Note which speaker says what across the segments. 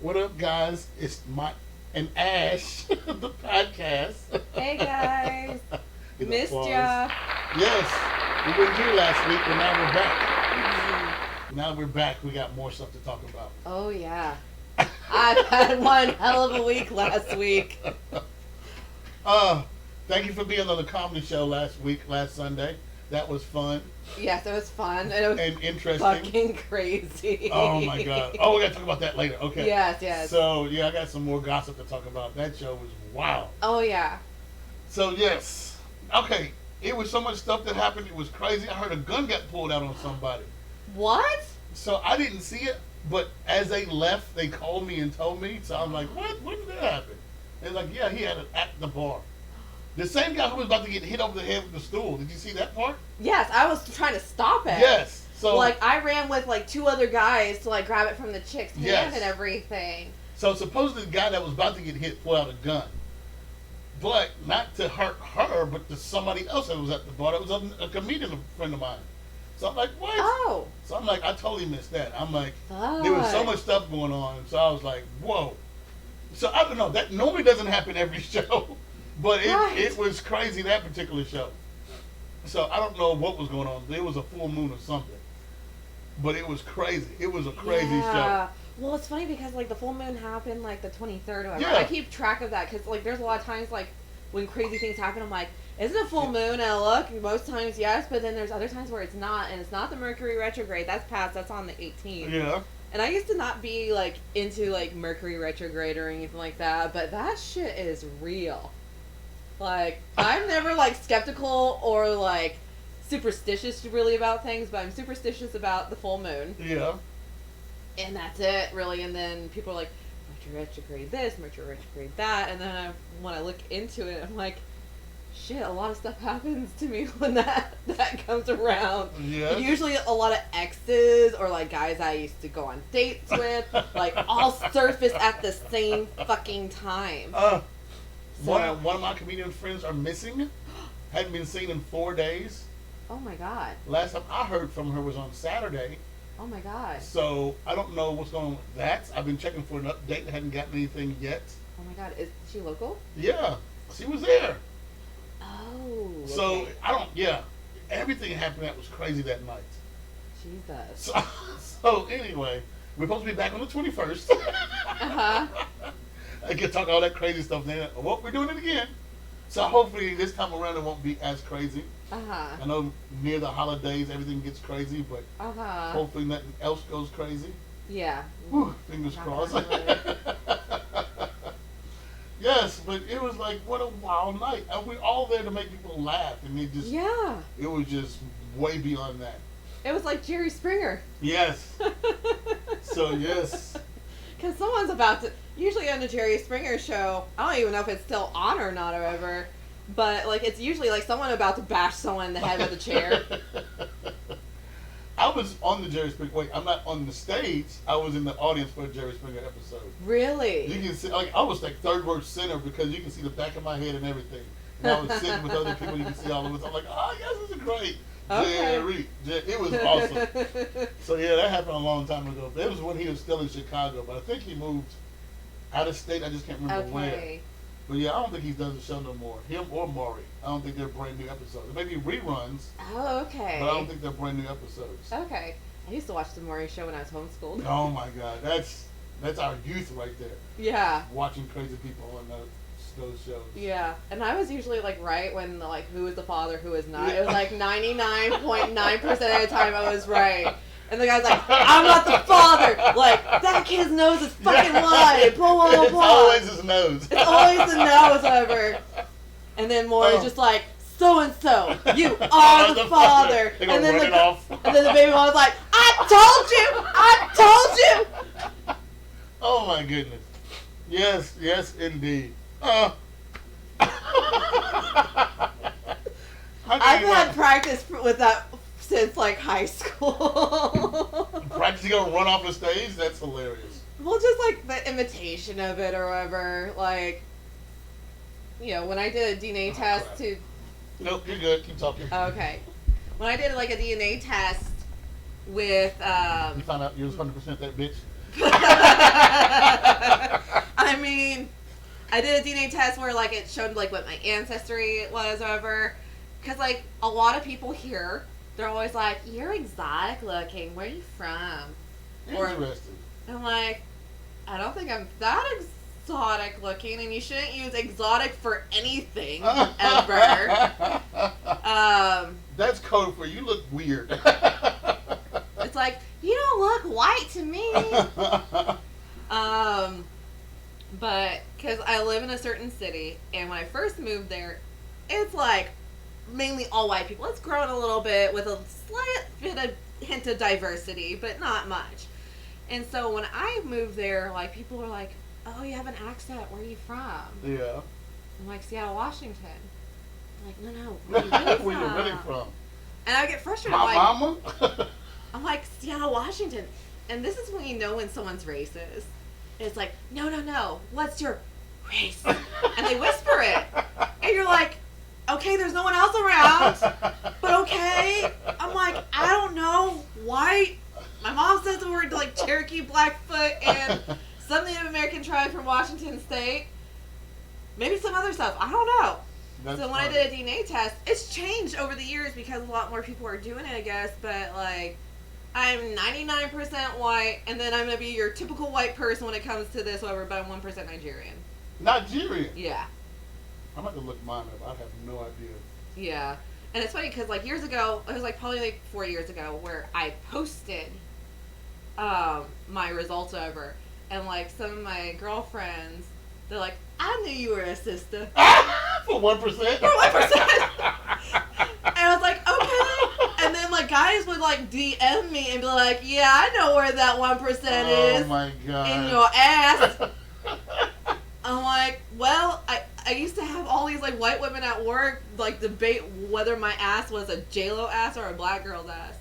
Speaker 1: What up, guys? It's Mont and Ash, the podcast.
Speaker 2: Hey guys,
Speaker 1: Get
Speaker 2: missed
Speaker 1: applause.
Speaker 2: ya.
Speaker 1: Yes, we weren't here last week, but now we're back. Now we're back. We got more stuff to talk about.
Speaker 2: Oh yeah, I've had one hell of a week last week.
Speaker 1: Thank you for being on the comedy show last Sunday. That was fun
Speaker 2: Yes, it was fun. It was
Speaker 1: and interesting.
Speaker 2: fucking crazy.
Speaker 1: Oh my god. Oh, we gotta talk about that later. Okay.
Speaker 2: Yes.
Speaker 1: So yeah, I got some more gossip to talk about. That show was wild.
Speaker 2: Oh yeah.
Speaker 1: So yes, okay. It was so much stuff that happened. It was crazy. I heard a gun got pulled out on somebody.
Speaker 2: What?
Speaker 1: So I didn't see it, but as they left, they called me and told me. So I'm like, what? When did that happen? They're like, yeah, he had it at the bar. The same guy who was about to get hit over the head with the stool. Did you see that part?
Speaker 2: Yes, I was trying to stop it.
Speaker 1: Yes. So
Speaker 2: like I ran with like two other guys to like grab it from the chick's hand
Speaker 1: Yes.
Speaker 2: and everything.
Speaker 1: So supposedly the guy that was about to get hit pulled out a gun. But not to hurt her, but to somebody else that was at the bar. That was a comedian friend of mine. So I'm like, what?
Speaker 2: Oh.
Speaker 1: So I'm like, I totally missed that. I'm like,
Speaker 2: Fuck.
Speaker 1: there was so much stuff going on. So I was like, whoa. So I don't know. That normally doesn't happen every show. But it was crazy, that particular show. So I don't know what was going on. It was a full moon or something. But it was crazy. It was a crazy show.
Speaker 2: Well, it's funny because like the full moon happened like the 23rd or whatever.
Speaker 1: Yeah.
Speaker 2: I keep track of that because like there's a lot of times like when crazy things happen, I'm like, is it a full moon? And I look, most times yes, but then there's other times where it's not, and it's not the Mercury retrograde. That's past. That's on the 18th.
Speaker 1: Yeah.
Speaker 2: And I used to not be like into like Mercury retrograde or anything like that, but that shit is real. Like I'm never like skeptical or like superstitious really about things, but I'm superstitious about the full moon.
Speaker 1: Yeah.
Speaker 2: And that's it, really. And then people are like, Mercury retrograde this, Mercury retrograde that. And then when I look into it, I'm like, shit, a lot of stuff happens to me when that comes around.
Speaker 1: Yeah.
Speaker 2: Usually a lot of exes or like guys I used to go on dates with, like all surface at the same fucking time.
Speaker 1: One of my comedian friends are missing. Hadn't been seen in 4 days.
Speaker 2: Oh my god.
Speaker 1: Last time I heard from her was on Saturday.
Speaker 2: Oh my god.
Speaker 1: So I don't know what's going on with that. I've been checking for an update. I hadn't gotten anything yet.
Speaker 2: Oh my god. Is she local?
Speaker 1: Yeah, she was there.
Speaker 2: Oh.
Speaker 1: So
Speaker 2: okay.
Speaker 1: yeah. Everything happened that was crazy that night.
Speaker 2: Jesus.
Speaker 1: So anyway, we're supposed to be back on the 21st.
Speaker 2: Uh-huh.
Speaker 1: I can talk all that crazy stuff then. Well, we're doing it again. So hopefully this time around it won't be as crazy.
Speaker 2: Uh-huh.
Speaker 1: I know near the holidays everything gets crazy, but
Speaker 2: Uh-huh.
Speaker 1: hopefully nothing else goes crazy.
Speaker 2: Yeah.
Speaker 1: Whew, fingers
Speaker 2: Not
Speaker 1: crossed.
Speaker 2: really.
Speaker 1: Yes, but it was like, what a wild night. And we're all there to make people laugh, and
Speaker 2: Yeah.
Speaker 1: it was just way beyond that.
Speaker 2: It was like Jerry Springer.
Speaker 1: Yes. So yes.
Speaker 2: Because someone's about to, usually on the Jerry Springer show, I don't even know if it's still on or not or whatever, but like it's usually like someone about to bash someone in the head with a chair.
Speaker 1: I was on the Jerry Springer. Wait, I'm not on the stage. I was in the audience for a Jerry Springer episode.
Speaker 2: Really?
Speaker 1: You can see, like, I was like third word center because you can see the back of my head and everything. And I was sitting with other people. You can see all of us. I'm like, oh yes, this is great.
Speaker 2: Okay.
Speaker 1: It was awesome. So yeah, that happened a long time ago. It was when he was still in Chicago, but I think he moved out of state. I just can't remember where.
Speaker 2: Okay.
Speaker 1: But yeah, I don't think he does the show no more. Him or Maury. I don't think they're brand new episodes. Maybe reruns,
Speaker 2: Oh, okay.
Speaker 1: but I don't think they're brand new episodes.
Speaker 2: Okay. I used to watch the Maury show when I was homeschooled.
Speaker 1: Oh my God, that's our youth right there.
Speaker 2: Yeah.
Speaker 1: Watching crazy people on those shows.
Speaker 2: Yeah. And I was usually like right when like who is the father, who is not. It was like 99.9% of the time I was right. And the guy's like, I'm not the father. Like, that kid's nose is fucking wide. Blah, blah, blah,
Speaker 1: It's
Speaker 2: blah.
Speaker 1: always his nose.
Speaker 2: It's always the nose over. And then Maury's just like, so and so, you are the father.
Speaker 1: They go
Speaker 2: And then
Speaker 1: running off.
Speaker 2: and then the baby mom's like, I told you.
Speaker 1: Oh my goodness. Yes, indeed.
Speaker 2: I've had practice with that since like high school.
Speaker 1: Practicing gonna run off the stage? That's hilarious.
Speaker 2: Well, just like the imitation of it or whatever. Like, you know, when I did a DNA test
Speaker 1: crap.
Speaker 2: to.
Speaker 1: Nope, you're good. Keep talking.
Speaker 2: Okay. When I did like a DNA test with.
Speaker 1: You found out you was 100% that bitch?
Speaker 2: I mean, I did a DNA test where like it showed like what my ancestry was over, because like a lot of people here, they're always like, "You're exotic looking. Where are you from?"
Speaker 1: Interesting.
Speaker 2: Or I'm like, I don't think I'm that exotic looking, and you shouldn't use exotic for anything ever.
Speaker 1: That's code for you look weird.
Speaker 2: It's like, you don't look white to me. But because I live in a certain city, and when I first moved there, it's like mainly all white people. It's grown a little bit with a slight bit of hint of diversity, but not much. And so when I moved there, like people were like, "Oh, you have an accent. Where are you from?"
Speaker 1: Yeah.
Speaker 2: I'm like, "Seattle, Washington." I'm like, "No, where are you really from?"
Speaker 1: Where you really from?
Speaker 2: And I get frustrated.
Speaker 1: My mama?
Speaker 2: I'm like, Seattle, Washington. And this is when you know when someone's racist. It's like, no. What's your race? And they whisper it. And you're like, okay, there's no one else around. But okay. I'm like, I don't know. White. My mom says the word like Cherokee, Blackfoot, and some Native American tribe from Washington State. Maybe some other stuff. I don't know.
Speaker 1: That's
Speaker 2: so when
Speaker 1: funny.
Speaker 2: I did a DNA test, it's changed over the years because a lot more people are doing it, I guess. But like, I'm 99% white, and then I'm gonna be your typical white person when it comes to this, whatever. But I'm 1% Nigerian.
Speaker 1: Nigerian?
Speaker 2: Yeah.
Speaker 1: I'm about to look mine up. I have no idea.
Speaker 2: Yeah, and it's funny because like years ago, it was like probably like 4 years ago, where I posted my results over, and like some of my girlfriends, they're like, I knew you were a sister.
Speaker 1: For 1%?
Speaker 2: For 1%. And I was like, okay. And then like guys would like DM me and be like, yeah, I know where that 1% is.
Speaker 1: Oh my god.
Speaker 2: In your ass. I'm like, well, I used to have all these like white women at work like debate whether my ass was a J-Lo ass or a black girl's ass.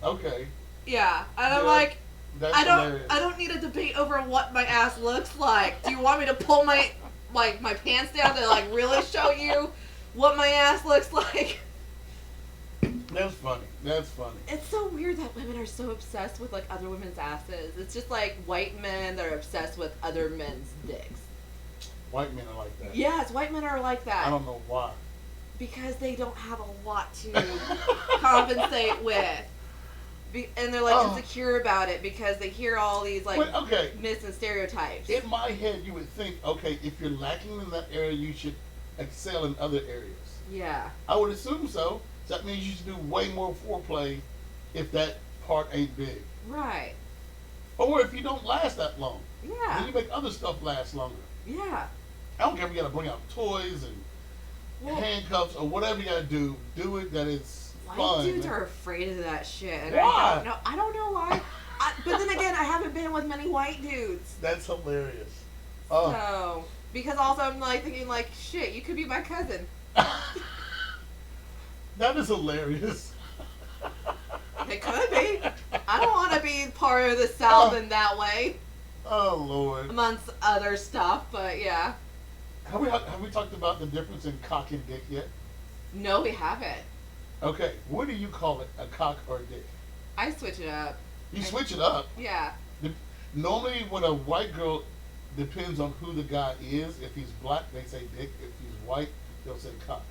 Speaker 1: Okay.
Speaker 2: Yeah. And I'm
Speaker 1: Yeah.
Speaker 2: like,
Speaker 1: That's
Speaker 2: I
Speaker 1: hilarious.
Speaker 2: don't need a debate over what my ass looks like. Do you want me to pull my pants down to like really show you what my ass looks like?
Speaker 1: That's funny. That's funny.
Speaker 2: It's so weird that women are so obsessed with like other women's asses. It's just like white men that are obsessed with other men's dicks.
Speaker 1: White men are like that.
Speaker 2: Yes, white men are like that.
Speaker 1: I don't know why.
Speaker 2: Because they don't have a lot to compensate with. And they're like insecure about it because they hear all these like
Speaker 1: But, okay.
Speaker 2: myths and stereotypes.
Speaker 1: In my head, you would think, okay, if you're lacking in that area, you should excel in other areas.
Speaker 2: Yeah.
Speaker 1: I would assume so. So that means you should do way more foreplay if that part ain't big.
Speaker 2: Right.
Speaker 1: Or if you don't last that long.
Speaker 2: Yeah.
Speaker 1: Then you make other stuff last longer.
Speaker 2: Yeah.
Speaker 1: I don't care if you got to bring out toys and handcuffs or whatever you got to do. Do it that it's
Speaker 2: White
Speaker 1: fun.
Speaker 2: dudes are afraid of that shit. And
Speaker 1: Why?
Speaker 2: I don't know why. But then again, I haven't been with many white dudes.
Speaker 1: That's hilarious.
Speaker 2: So, because also I'm like thinking like, shit, you could be my cousin.
Speaker 1: That is hilarious.
Speaker 2: It could be. I don't want to be part of the South in that way.
Speaker 1: Oh Lord.
Speaker 2: Amongst other stuff, but yeah.
Speaker 1: Have we talked about the difference in cock and dick yet?
Speaker 2: No, we haven't.
Speaker 1: Okay, what do you call it, a cock or a dick?
Speaker 2: I switch it up.
Speaker 1: You switch it up.
Speaker 2: Yeah.
Speaker 1: Normally, when a white girl, depends on who the guy is. If he's black, they say dick. If he's white, they'll say cock.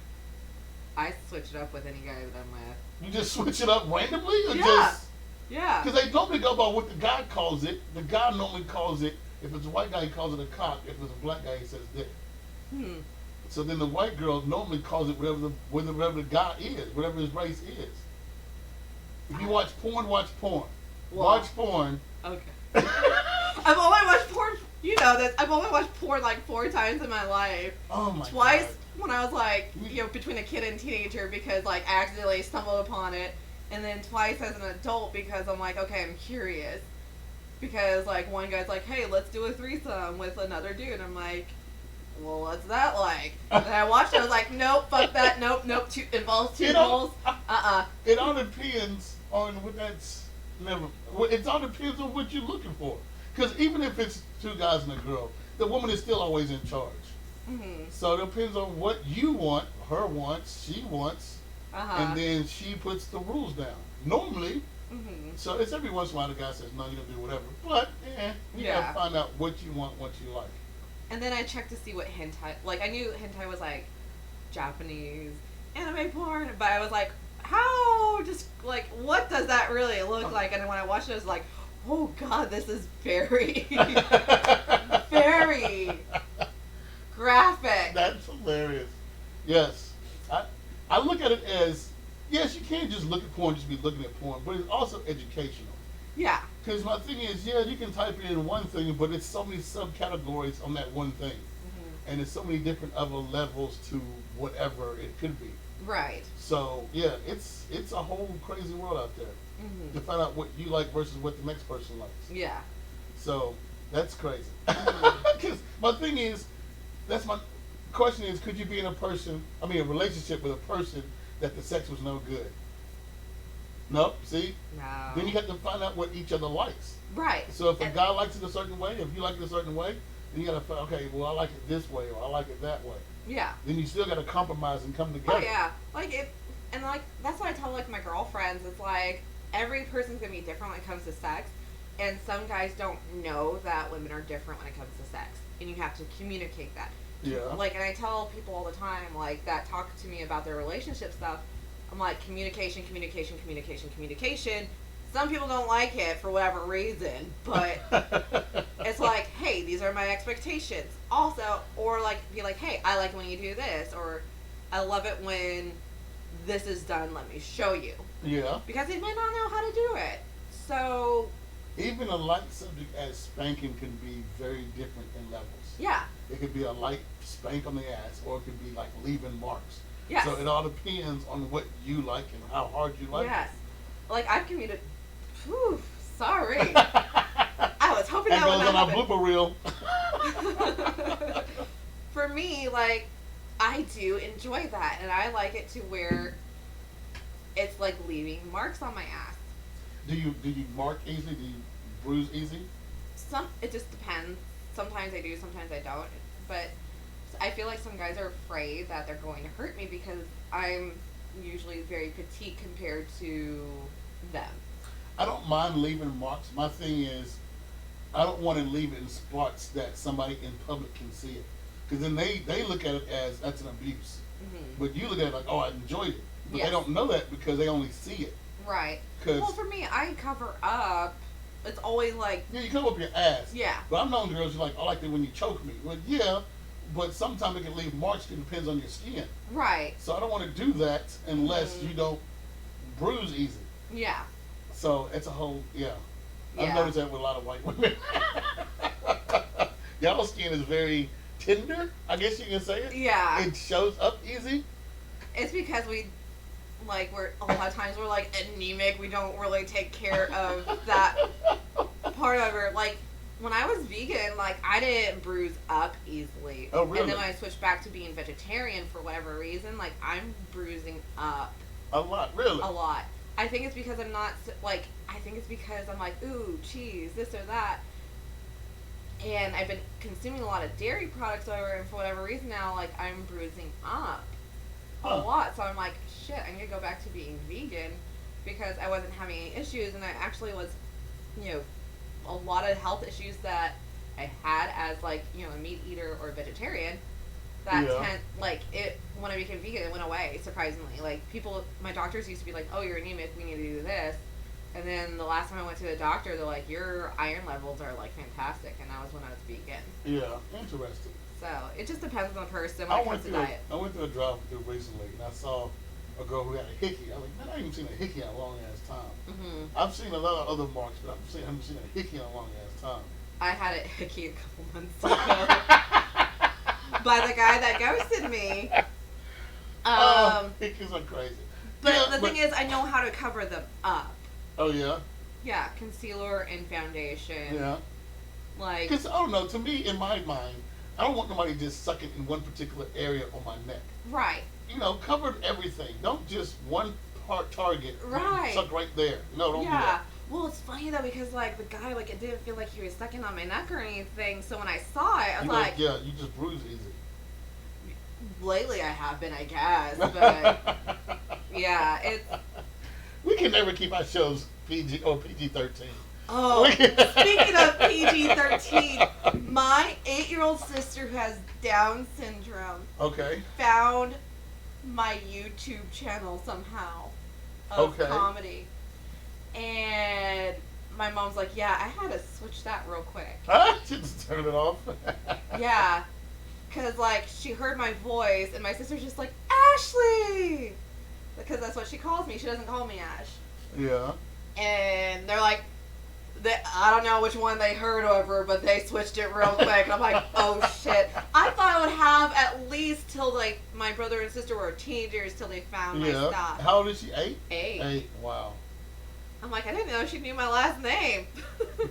Speaker 2: I switch it up with any guy that I'm with.
Speaker 1: You just switch it up randomly, or
Speaker 2: Yeah.
Speaker 1: just
Speaker 2: Yeah.
Speaker 1: because they normally go by what the guy calls it. The guy normally calls it. If it's a white guy, he calls it a cock. If it's a black guy, he says dick. So then the white girl normally calls it whatever the guy is, whatever his race is. If you watch porn, watch porn.
Speaker 2: Well,
Speaker 1: Watch porn.
Speaker 2: Okay. I've only watched porn. You know this. I've only watched porn like 4 times in my life.
Speaker 1: Oh my
Speaker 2: Twice
Speaker 1: God.
Speaker 2: when I was like, between a kid and teenager because like I accidentally stumbled upon it, and then twice as an adult because I'm like, okay, I'm curious. Because like one guy's like, hey, let's do a threesome with another dude. I'm like, well, what's that like? And I watched it. I was like, nope, fuck that. Nope. Involves two holes.
Speaker 1: It all depends on what that's never. It all depends on what you're looking for. Because even if it's 2 guys and a girl, the woman is still always in charge.
Speaker 2: Mm-hmm.
Speaker 1: So it depends on what you want, her wants, she wants,
Speaker 2: Uh-huh.
Speaker 1: and then she puts the rules down. Normally,
Speaker 2: Mhm.
Speaker 1: So it's every once in a while the guy says, no, you don't do whatever. But, you
Speaker 2: Yeah.
Speaker 1: gotta find out what you want, what you like.
Speaker 2: And then I checked to see what hentai. Like I knew hentai was like Japanese anime porn, but I was like, how? Just like, what does that really look like? And then when I watched it, I was like, oh god, this is very, very graphic.
Speaker 1: That's hilarious. Yes. I look at it as, yes, you can't just look at porn, just be looking at porn, but it's also educational.
Speaker 2: Yeah.
Speaker 1: Because my thing is, yeah, you can type it in one thing, but it's so many subcategories on that one thing. And there's so many different other levels to whatever it could be.
Speaker 2: Right.
Speaker 1: So, yeah, it's a whole crazy world out there
Speaker 2: Mhm.
Speaker 1: to find out what you like versus what the next person likes.
Speaker 2: Yeah.
Speaker 1: So, that's crazy. Because my thing is, that's my question is, could you be in a relationship with a person that the sex was no good? Nope, see?
Speaker 2: No.
Speaker 1: Then you have to find out what each other likes.
Speaker 2: Right.
Speaker 1: So if a guy likes it a certain way, if you like it a certain way, then you gotta find, okay, well, I like it this way, or I like it that way.
Speaker 2: Yeah.
Speaker 1: Then you still gotta compromise and come together.
Speaker 2: Oh yeah. Like it, and like that's what I tell like my girlfriends. It's like every person's gonna be different when it comes to sex, and some guys don't know that women are different when it comes to sex, and you have to communicate that.
Speaker 1: Yeah.
Speaker 2: Like, and I tell people all the time, like, that talk to me about their relationship stuff. I'm like, communication, communication, communication, communication. Some people don't like it for whatever reason, but it's like, hey, these are my expectations. Also, or like, be like, hey, I like when you do this, or I love it when this is done, let me show you.
Speaker 1: Yeah.
Speaker 2: Because they might not know how to do it. So,
Speaker 1: Even a light subject as spanking can be very different in levels.
Speaker 2: yeah.
Speaker 1: It could be a light spank on the ass, or it could be like leaving marks.
Speaker 2: Yes.
Speaker 1: So it all depends on what you like and how hard you like
Speaker 2: Yes.
Speaker 1: it.
Speaker 2: Like, I've communicated. Whew, sorry. I was hoping
Speaker 1: That
Speaker 2: that would
Speaker 1: goes on
Speaker 2: not
Speaker 1: our
Speaker 2: happen.
Speaker 1: blooper reel.
Speaker 2: For me, like, I do enjoy that, and I like it to where it's like leaving marks on my ass.
Speaker 1: Do you mark easily? Do you bruise easy?
Speaker 2: It just depends. Sometimes I do, sometimes I don't. But I feel like some guys are afraid that they're going to hurt me because I'm usually very petite compared to them.
Speaker 1: I don't mind leaving marks. My thing is, I don't want to leave it in spots that somebody in public can see it. Because then they look at it as that's an abuse.
Speaker 2: Mm-hmm.
Speaker 1: But you look at it like, oh, I enjoyed it. But
Speaker 2: Yes.
Speaker 1: they don't know that because they only see it.
Speaker 2: Right.
Speaker 1: 'Cause-
Speaker 2: Well, for me, I cover up. It's always like,
Speaker 1: Yeah, you come up your ass.
Speaker 2: yeah.
Speaker 1: But I've known girls who are like, I like it when you choke me. Well, yeah, but sometimes it can leave marks. It depends on your skin.
Speaker 2: Right.
Speaker 1: So I don't want to do that unless
Speaker 2: Mhm.
Speaker 1: you don't bruise easy.
Speaker 2: Yeah.
Speaker 1: So it's a whole, yeah. I've
Speaker 2: Yeah.
Speaker 1: noticed that with a lot of white women. Y'all skin is very tender, I guess you can say it.
Speaker 2: Yeah.
Speaker 1: It shows up easy.
Speaker 2: It's because we're a lot of times we're like anemic. We don't really take care of that part of it. Like when I was vegan, like I didn't bruise up easily.
Speaker 1: Oh, really?
Speaker 2: And then when I switched back to being vegetarian for whatever reason, like I'm bruising up
Speaker 1: A lot, really.
Speaker 2: a lot. I think it's because I'm not like. I think it's because I'm like, ooh, cheese, this or that. And I've been consuming a lot of dairy products over, and for whatever reason now, like I'm bruising up a
Speaker 1: Huh.
Speaker 2: lot. So I'm like, shit, I need to go back to being vegan because I wasn't having any issues, and I actually was, a lot of health issues that I had as like, a meat eater or vegetarian. That
Speaker 1: Yeah.
Speaker 2: when I became vegan, it went away surprisingly. Like my doctors used to be like, oh, you're anemic, we need to do this. And then the last time I went to the doctor, they're like, your iron levels are like fantastic, and that was when I was vegan.
Speaker 1: Yeah, interesting.
Speaker 2: So it just depends on the person when
Speaker 1: I
Speaker 2: it
Speaker 1: went
Speaker 2: comes to
Speaker 1: through
Speaker 2: diet.
Speaker 1: I went through a drive-through recently, and I saw a girl who had a hickey. I was like, man, I haven't seen a hickey in a long ass time.
Speaker 2: Hmm.
Speaker 1: I've seen a lot of other marks, but I haven't seen a hickey in a long ass time.
Speaker 2: I had it hickey a couple months ago by the guy that ghosted me.
Speaker 1: Hickeys are crazy.
Speaker 2: But
Speaker 1: Yeah,
Speaker 2: the thing is, I know how to cover them up.
Speaker 1: Oh yeah,
Speaker 2: Yeah, concealer and foundation.
Speaker 1: yeah.
Speaker 2: Like,
Speaker 1: Because I don't know. To me, in my mind, I don't want nobody just sucking in one particular area on my neck.
Speaker 2: right.
Speaker 1: Cover everything. Don't just one part target.
Speaker 2: Right.
Speaker 1: Suck right there. No, don't do
Speaker 2: Yeah.
Speaker 1: that.
Speaker 2: Well, it's funny though because like the guy it didn't feel like he was sucking on my neck or anything. So when I saw it, I was like,
Speaker 1: yeah, you just bruise easy.
Speaker 2: lately I have been, I guess, but yeah, it's
Speaker 1: We can never keep our shows PG or PG-13.
Speaker 2: Oh, speaking of PG-13, my 8-year-old sister who has Down syndrome
Speaker 1: Okay.
Speaker 2: found my YouTube channel somehow of comedy. And my mom's like, yeah, I had to switch that real quick.
Speaker 1: Just turn it off.
Speaker 2: Yeah. Because, like, she heard my voice, and my sister's just like, Ashley! Because that's what she calls me. She doesn't call me Ash.
Speaker 1: Yeah.
Speaker 2: And they're like, I don't know which one they heard over, but they switched it real quick. And I'm like, oh, shit. I thought I would have at least till, like, my brother and sister were teenagers till they found my stuff.
Speaker 1: How old is she? 8?
Speaker 2: 8.
Speaker 1: 8. Wow.
Speaker 2: I'm like, I didn't know she knew my last name.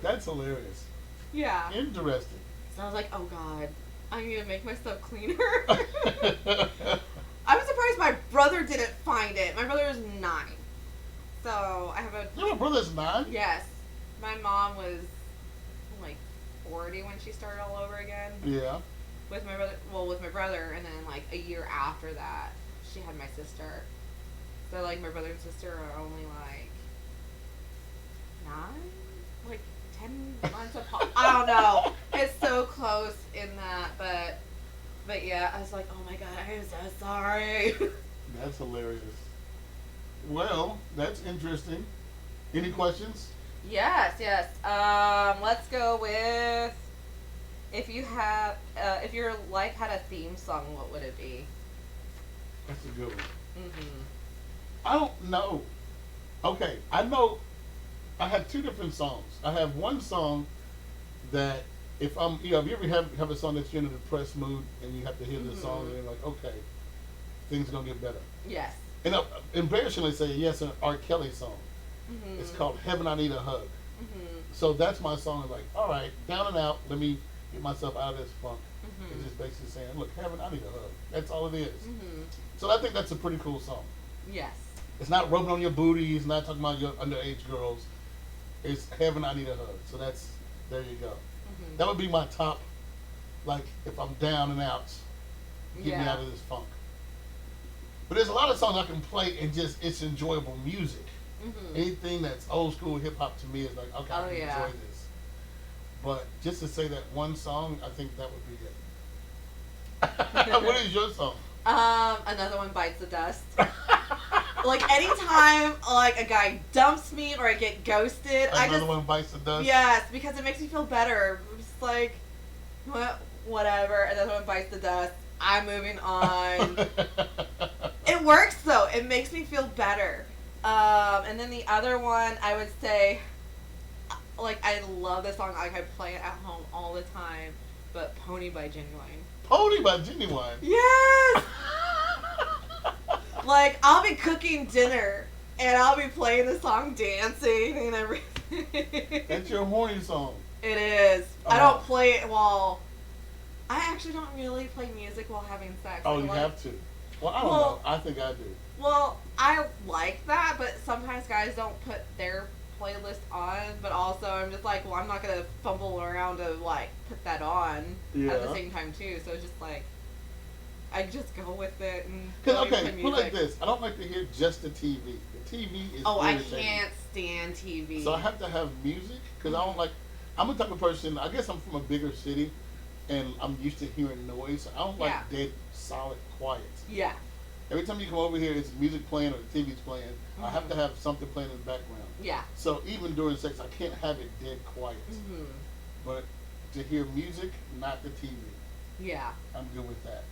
Speaker 1: That's hilarious.
Speaker 2: Yeah.
Speaker 1: Interesting.
Speaker 2: So I was like, oh, God. I need to make my stuff cleaner. I'm surprised my brother didn't find it. My brother is 9. So I have a...
Speaker 1: Your brother's 9?
Speaker 2: Yes. My mom was like 40 when she started all over again.
Speaker 1: Yeah.
Speaker 2: With my brother, and then like a year after that, she had my sister. So like my brother and sister are only like 9, like 10 months apart. I don't know. It's so close in that, but yeah, I was like, oh my God, I'm so sorry.
Speaker 1: That's hilarious. Well, that's interesting. Any questions?
Speaker 2: Yes. Let's go with if your life had a theme song, what would it be?
Speaker 1: That's a good one.
Speaker 2: Mm-hmm.
Speaker 1: I don't know. Okay, I know. I have 2 different songs. I have one song that if you ever have a song that's you're in a depressed mood and you have to hear this song and you're like, okay, things are gonna get better.
Speaker 2: Yes.
Speaker 1: And I embarrassingly say yes, an R. Kelly song.
Speaker 2: Mm-hmm.
Speaker 1: It's called Heaven I Need a Hug.
Speaker 2: Mm-hmm.
Speaker 1: So that's my song. Like, all right, down and out. Let me get myself out of this funk.
Speaker 2: Mm-hmm.
Speaker 1: It's just basically saying, look, Heaven I Need a Hug. That's all it is.
Speaker 2: Mm-hmm.
Speaker 1: So I think that's a pretty cool song.
Speaker 2: Yes.
Speaker 1: It's not rubbing on your booty. It's not talking about your underage girls. It's Heaven I Need a Hug. So there you go.
Speaker 2: Mm-hmm.
Speaker 1: That would be my top, like, if I'm down and out, get me out of this funk. But there's a lot of songs I can play and just, it's enjoyable music.
Speaker 2: Mm-hmm.
Speaker 1: Anything that's old school hip hop to me is like, okay, I can enjoy this. But just to say that one song, I think that would be it. What is your song?
Speaker 2: Another one, Bites the Dust. Like anytime like a guy dumps me or I get ghosted,
Speaker 1: Another one bites the dust.
Speaker 2: Yes, because it makes me feel better. I'm just like, whatever. Another one bites the dust. I'm moving on. It works though. It makes me feel better. And then the other one, I would say, like I love this song. Like I play it at home all the time. But Pony by Genuine.
Speaker 1: Pony by Genuine.
Speaker 2: Yes. Like I'll be cooking dinner and I'll be playing the song, dancing and everything.
Speaker 1: That's your horny song.
Speaker 2: It is. I don't play it while. I actually don't really play music while having sex.
Speaker 1: Oh, you have to. Well, I don't know. I think I do.
Speaker 2: Well, I like that, but sometimes guys don't put their playlist on. But also, I'm just like, well, I'm not gonna fumble around to like put that on at the same time too. So it's just like, I just go with it and.
Speaker 1: Okay, put like this. I don't like to hear just the TV. The TV is.
Speaker 2: Oh, irritating. I can't stand TV.
Speaker 1: So I have to have music because I don't like. I'm the type of person. I guess I'm from a bigger city, and I'm used to hearing noise. I don't like dead, solid, quiet.
Speaker 2: Yeah.
Speaker 1: Every time you come over here, it's music playing or the TV's playing. Mm-hmm. I have to have something playing in the background. Yeah. So even during sex, I can't have it dead quiet. Mm-hmm. But to hear music, not the TV. Yeah. I'm good with that.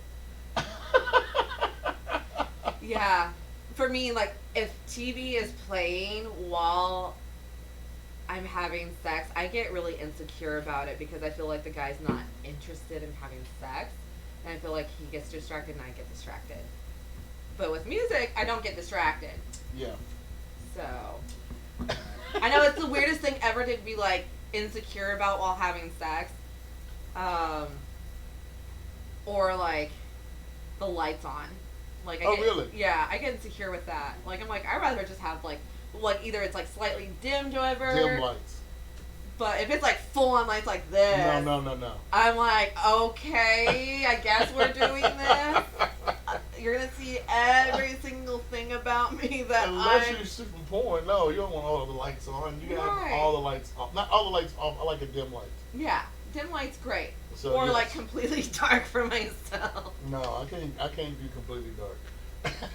Speaker 2: Yeah. For me, like, if TV is playing while I'm having sex, I get really insecure about it because I feel like the guy's not interested in having sex. And I feel like he gets distracted and I get distracted. But with music, I don't get distracted. Yeah. So, I know it's the weirdest thing ever to be, like, insecure about while having sex. Or, like, the lights on. Like,
Speaker 1: really?
Speaker 2: Yeah, I get insecure with that. Like, I'm like, I'd rather just have, like either it's, like, slightly dimmed or whatever.
Speaker 1: Dim lights.
Speaker 2: But if it's, like, full-on lights like this.
Speaker 1: No.
Speaker 2: I'm like, okay, I guess we're doing this. You're gonna see every single thing about me that
Speaker 1: Unless you're super porn, no, you don't want all the lights on. You gotta have all the lights off. Not all the lights off. I like a dim light.
Speaker 2: Yeah, dim light's great.
Speaker 1: So,
Speaker 2: or
Speaker 1: yes.
Speaker 2: like completely dark for myself.
Speaker 1: No, I can't. I can't do completely dark.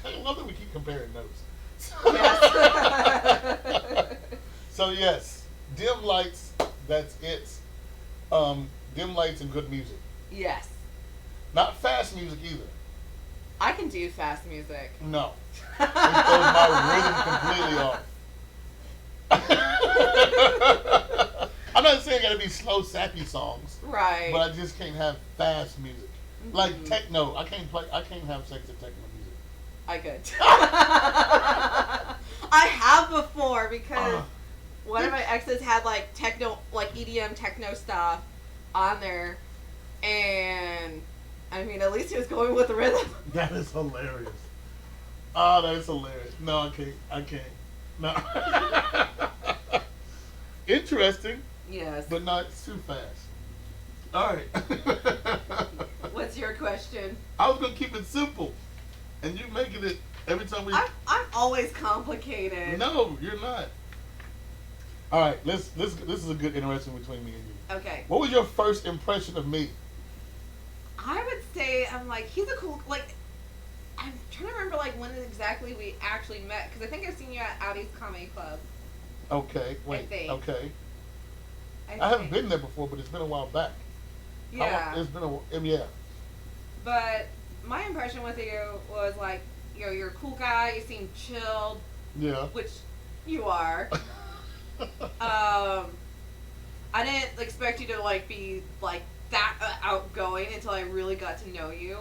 Speaker 1: I love that we keep comparing notes.
Speaker 2: Yes.
Speaker 1: So yes, dim lights. That's it. Dim lights and good music.
Speaker 2: Yes.
Speaker 1: Not fast music either.
Speaker 2: I can do fast music.
Speaker 1: No. It throws my rhythm completely off. I'm not saying it gotta be slow, sappy songs.
Speaker 2: Right.
Speaker 1: But I just can't have fast music.
Speaker 2: Mm-hmm.
Speaker 1: Like techno. I can't have sex to techno music.
Speaker 2: I could. I have before because one of my exes had like techno, like EDM techno stuff on there, and I mean, at least he was going with the rhythm.
Speaker 1: That is hilarious. Oh, that is hilarious. No, I can't. No. Interesting,
Speaker 2: Yes.
Speaker 1: but not too fast. All right.
Speaker 2: What's your question?
Speaker 1: I was gonna keep it simple, and you making it every time we.
Speaker 2: I'm always complicated.
Speaker 1: No, you're not. All right, this is a good interaction between me and you.
Speaker 2: Okay.
Speaker 1: What was your first impression of me?
Speaker 2: I would say I'm like he's a cool like. I'm trying to remember like when exactly we actually met because I think I've seen you at Audie's Comedy Club.
Speaker 1: Okay, wait.
Speaker 2: think.
Speaker 1: Okay, I haven't
Speaker 2: think.
Speaker 1: been there before, but it's been a while back.
Speaker 2: Yeah.
Speaker 1: It's been yeah.
Speaker 2: But my impression with you was like, you know, you're a cool guy. You seem chilled,
Speaker 1: Yeah.
Speaker 2: which you are. I didn't expect you to like be like that outgoing until I really got to know you,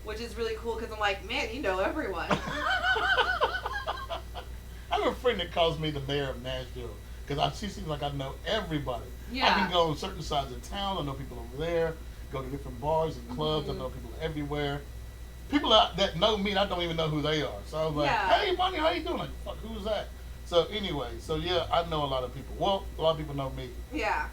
Speaker 2: which is really cool because I'm like, man, you know everyone.
Speaker 1: I have a friend that calls me the mayor of Nashville because she seems like I know everybody.
Speaker 2: Yeah.
Speaker 1: I can go on certain sides of town. I know people over there. Go to different bars and clubs.
Speaker 2: Mm-hmm.
Speaker 1: I know people everywhere. People that know me, and I don't even know who they are. So I was like,
Speaker 2: Yeah.
Speaker 1: hey, Monty, how you doing? Like, fuck, who's that? So anyway, yeah, I know a lot of people. Well, a lot of people know me.
Speaker 2: Yeah.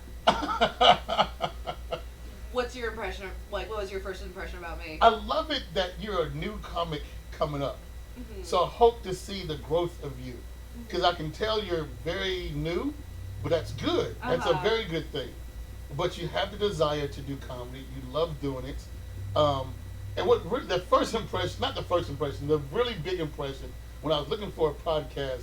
Speaker 2: What's your impression? Like, what was your first impression about me?
Speaker 1: I love it that you're a new comic coming up.
Speaker 2: Mm-hmm.
Speaker 1: So I hope to see the growth of you. Because I can tell you're very new, but that's good. That's a very good thing. But you have the desire to do comedy. You love doing it. And what really, the first impression, not the first impression, the really big impression, when I was looking for a podcast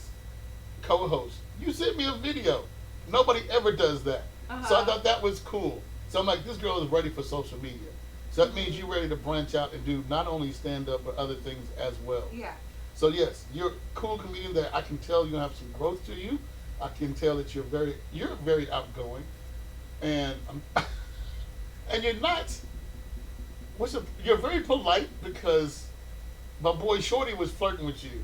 Speaker 1: co-host, you sent me a video. Nobody ever does that. So I thought that was cool. So I'm like, this girl is ready for social media. So that means you're ready to branch out and do not only stand-up, but other things as well.
Speaker 2: Yeah.
Speaker 1: So yes, you're a cool comedian that I can tell you have some growth to you. I can tell that you're very outgoing, and and you're not. You're very polite because my boy Shorty was flirting with you,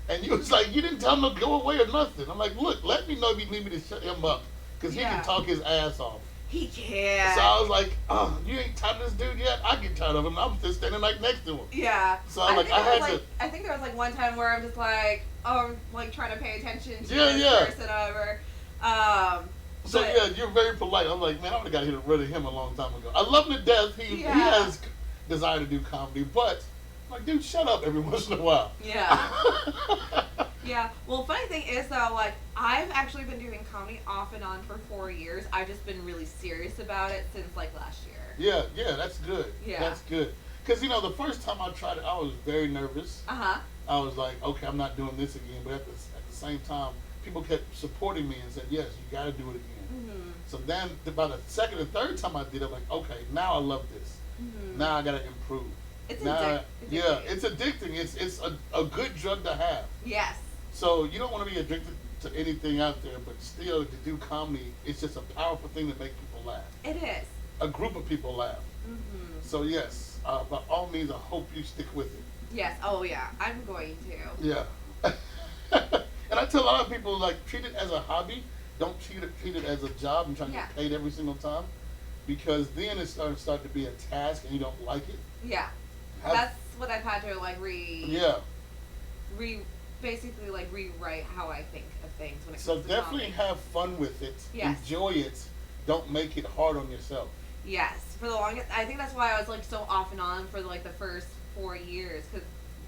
Speaker 1: and you was like, you didn't tell him to go away or nothing. I'm like, look, let me know if you need me to shut him up because he can talk his ass off.
Speaker 2: He can.
Speaker 1: So I was like, oh, you ain't tired of this dude yet? I get tired of him. I'm just standing like next to him.
Speaker 2: Yeah.
Speaker 1: So I had to.
Speaker 2: I think there was like one time where I'm just like, oh, I'm like trying to pay attention to this person over.
Speaker 1: So yeah, you're very polite. I'm like, man, I would have got rid of him a long time ago. I love him to death. He has desire to do comedy, but I'm like, dude, shut up every once in a while.
Speaker 2: Yeah. Yeah. Well, funny thing is though, like I've actually been doing comedy off and on for 4 years. I've just been really serious about it since like last year.
Speaker 1: Yeah, that's good.
Speaker 2: Yeah.
Speaker 1: That's good. Because the first time I tried it, I was very nervous. I was like, okay, I'm not doing this again. But at the same time, people kept supporting me and said, yes, you got to do it again.
Speaker 2: Mm-hmm.
Speaker 1: So then, about the second or third time I did it, I'm like, okay, now I love this.
Speaker 2: Mm-hmm.
Speaker 1: Now I got to improve.
Speaker 2: It's
Speaker 1: addicting.
Speaker 2: addicting.
Speaker 1: Yeah, it's addicting. It's a good drug to have.
Speaker 2: Yes.
Speaker 1: So you don't want to be addicted to anything out there, but still to do comedy, it's just a powerful thing to make people laugh.
Speaker 2: It is.
Speaker 1: A group of people laugh.
Speaker 2: Mm-hmm.
Speaker 1: So yes, by all means, I hope you stick with it.
Speaker 2: Yes. Oh yeah, I'm going to.
Speaker 1: Yeah. And I tell a lot of people, like, treat it as a hobby. Don't treat it as a job and try to get paid every single time, because then it's start to be a task and you don't like it.
Speaker 2: Yeah. That's what I've had to like basically like rewrite how I think of things when it comes to
Speaker 1: So definitely
Speaker 2: comedy.
Speaker 1: have fun with it.
Speaker 2: Yes.
Speaker 1: Enjoy it. Don't make it hard on yourself.
Speaker 2: Yes. For the longest, I think that's why I was like so off and on for like the first 4 years, because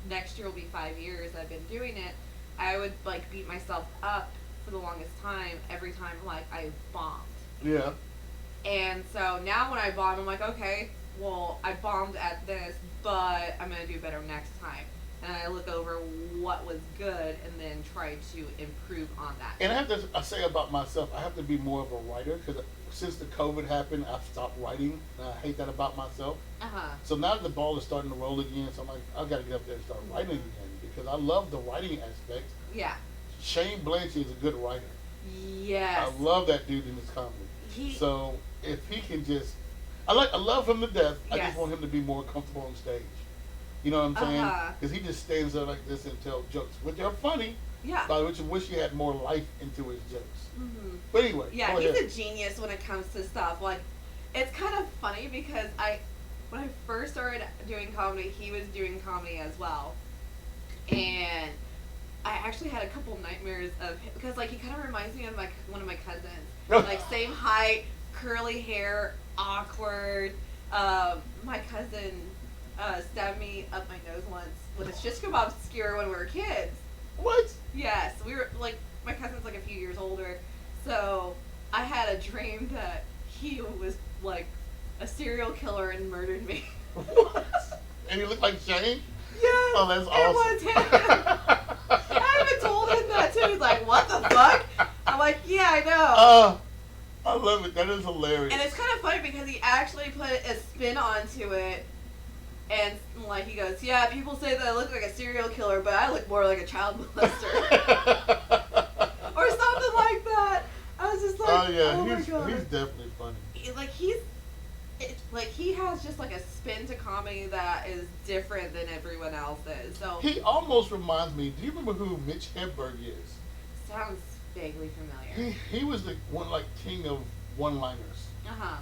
Speaker 2: next year will be 5 years I've been doing it, I would like beat myself up for the longest time every time like I bombed.
Speaker 1: Yeah.
Speaker 2: And so now when I bomb, I'm like, okay, well, I bombed at this, but I'm going to do better next time. And I look over what was good and then try to improve on that.
Speaker 1: And I have to I say about myself, I have to be more of a writer because since the COVID happened, I've stopped writing. And I hate that about myself.
Speaker 2: Uh-huh.
Speaker 1: So now that the ball is starting to roll again, so I'm like, I got to get up there and start writing again because I love the writing aspect.
Speaker 2: Yeah.
Speaker 1: Shane Blanchie is a good writer.
Speaker 2: Yes.
Speaker 1: I love that dude in his comedy. So if he can just, I love him to death. I
Speaker 2: Yes.
Speaker 1: just want him to be more comfortable on stage. You know what I'm saying?
Speaker 2: Uh-huh.
Speaker 1: Because he just stands there like this and tells jokes, which are funny.
Speaker 2: Yeah.
Speaker 1: But I wish he had more life into his jokes.
Speaker 2: Mm-hmm.
Speaker 1: But anyway,
Speaker 2: Yeah,
Speaker 1: go
Speaker 2: he's
Speaker 1: ahead.
Speaker 2: a genius when it comes to stuff. Like, it's kind of funny because when I first started doing comedy, he was doing comedy as well. And I actually had a couple nightmares of him because, like, he kind of reminds me of one of my cousins. Like, same height, curly hair, awkward. My cousin stabbed me up my nose once with a shish kebab skewer when we were kids.
Speaker 1: What?
Speaker 2: Yes, we were like, my cousin's like a few years older, so I had a dream that he was like a serial killer and murdered me.
Speaker 1: What? And he looked like Shane?
Speaker 2: Yes,
Speaker 1: Oh, that's awesome.
Speaker 2: it was him. I even told him that too. He's like, "What the fuck?" I'm like, "Yeah, I know."
Speaker 1: I love it. That is hilarious.
Speaker 2: And it's kind of funny because he actually put a spin onto it. And, like, he goes, yeah, people say that I look like a serial killer, but I look more like a child molester. Or something like that. I was just like, oh my God.
Speaker 1: He's definitely funny.
Speaker 2: He has just, like, a spin to comedy that is different than everyone else's. So
Speaker 1: He almost reminds me, do you remember who Mitch Hedberg is?
Speaker 2: sounds vaguely familiar.
Speaker 1: He was the one, like, king of one-liners.
Speaker 2: Uh-huh.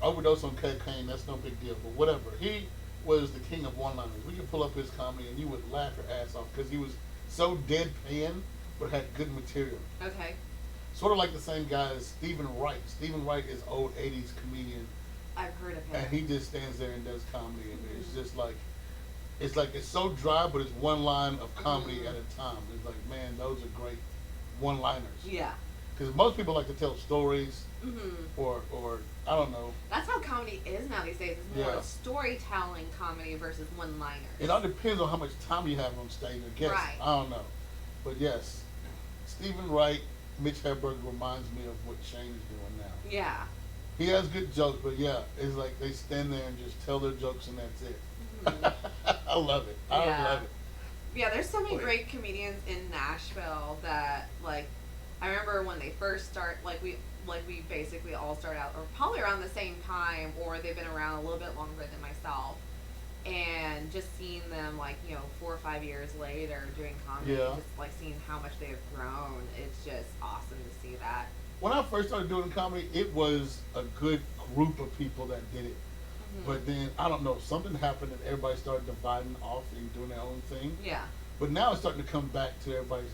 Speaker 1: Overdose on cocaine, that's no big deal, but whatever. He was the king of one-liners. We could pull up his comedy and you would laugh your ass off because he was so deadpan but had good material.
Speaker 2: Okay.
Speaker 1: Sort of like the same guy as Stephen Wright. Stephen Wright is old 80s comedian
Speaker 2: I've heard of him.
Speaker 1: and he just stands there and does comedy and it's just like it's so dry but it's one line of comedy at a time. It's like, man, those are great one-liners.
Speaker 2: Yeah.
Speaker 1: Because most people like to tell stories
Speaker 2: Mm-hmm.
Speaker 1: or I don't know.
Speaker 2: That's how comedy is now these days. It's more
Speaker 1: Yeah.
Speaker 2: storytelling comedy versus one-liners.
Speaker 1: It all depends on how much time you have on stage, I guess.
Speaker 2: Right.
Speaker 1: I don't know. But yes, Stephen Wright, Mitch Hedberg reminds me of what Shane is doing now.
Speaker 2: Yeah.
Speaker 1: He has good jokes, but yeah, it's like they stand there and just tell their jokes and that's it.
Speaker 2: Mm-hmm.
Speaker 1: I love it. I
Speaker 2: Yeah.
Speaker 1: love it.
Speaker 2: Yeah, there's so many
Speaker 1: Wait.
Speaker 2: great comedians in Nashville that, like, I remember when they first start, we basically all start out, or probably around the same time, or they've been around a little bit longer than myself. And just seeing them, 4 or 5 years later doing comedy,
Speaker 1: Yeah.
Speaker 2: just, seeing how much they have grown, it's just awesome to see that.
Speaker 1: When I first started doing comedy, it was a good group of people that did it.
Speaker 2: Mm-hmm.
Speaker 1: But then, I don't know, something happened and everybody started dividing off and doing their own thing.
Speaker 2: Yeah.
Speaker 1: But now it's starting to come back to everybody's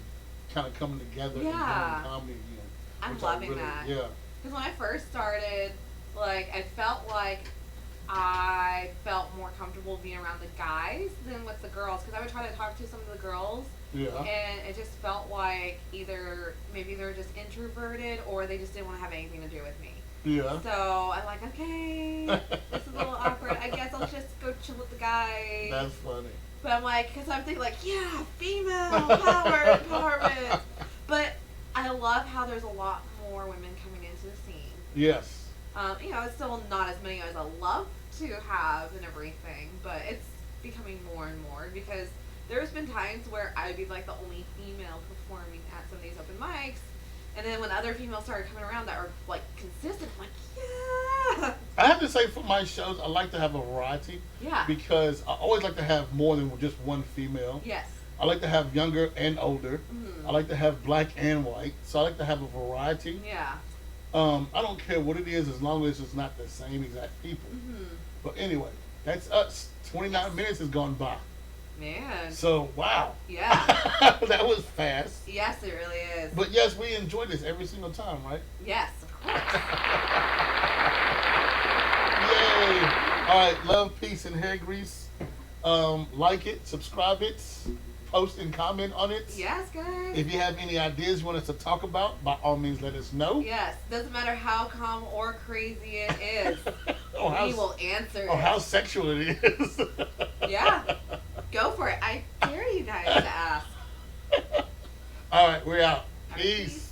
Speaker 1: kind of coming together and doing
Speaker 2: Yeah.
Speaker 1: comedy again.
Speaker 2: I'm
Speaker 1: which I
Speaker 2: loving that.
Speaker 1: Yeah.
Speaker 2: Because when I first started, I felt like I felt more comfortable being around the guys than with the girls. Because I would try to talk to some of the girls,
Speaker 1: Yeah.
Speaker 2: and it just felt like maybe they're just introverted or they just didn't want to have anything to do with me.
Speaker 1: Yeah.
Speaker 2: So I'm like, okay, this is a little awkward. I guess I'll just go chill with the guys.
Speaker 1: That's funny.
Speaker 2: But I'm like, because I'm thinking yeah, female power, empowerment. But I love how there's a lot more women coming into the scene.
Speaker 1: Yes.
Speaker 2: It's still not as many as I love to have and everything, but it's becoming more and more because there's been times where I'd be the only female performing at some of these open mics, and then when other females started coming around that are consistent, I'm like, yeah.
Speaker 1: I have to say, for my shows, I like to have a variety.
Speaker 2: Yeah.
Speaker 1: Because I always like to have more than just one female.
Speaker 2: Yes.
Speaker 1: I like to have younger and older.
Speaker 2: Mm-hmm.
Speaker 1: I like to have black and white. So I like to have a variety.
Speaker 2: Yeah.
Speaker 1: I don't care what it is as long as it's not the same exact people.
Speaker 2: Mm-hmm.
Speaker 1: But anyway, that's us. 29 minutes has gone by.
Speaker 2: Man.
Speaker 1: So, wow.
Speaker 2: Yeah.
Speaker 1: That was fast.
Speaker 2: Yes, it really is.
Speaker 1: But yes, we enjoy this every single time, right?
Speaker 2: Yes, of course.
Speaker 1: Yay! All right, love, peace, and hair grease. Like it, subscribe it, post and comment on it.
Speaker 2: Yes, guys.
Speaker 1: If you have any ideas you want us to talk about, by all means, let us know.
Speaker 2: Yes, doesn't matter how calm or crazy it is. We will answer it.
Speaker 1: Or how sexual it is.
Speaker 2: Yeah, go for it. I dare you guys to ask.
Speaker 1: All right, we're out.
Speaker 2: All right,
Speaker 1: Peace.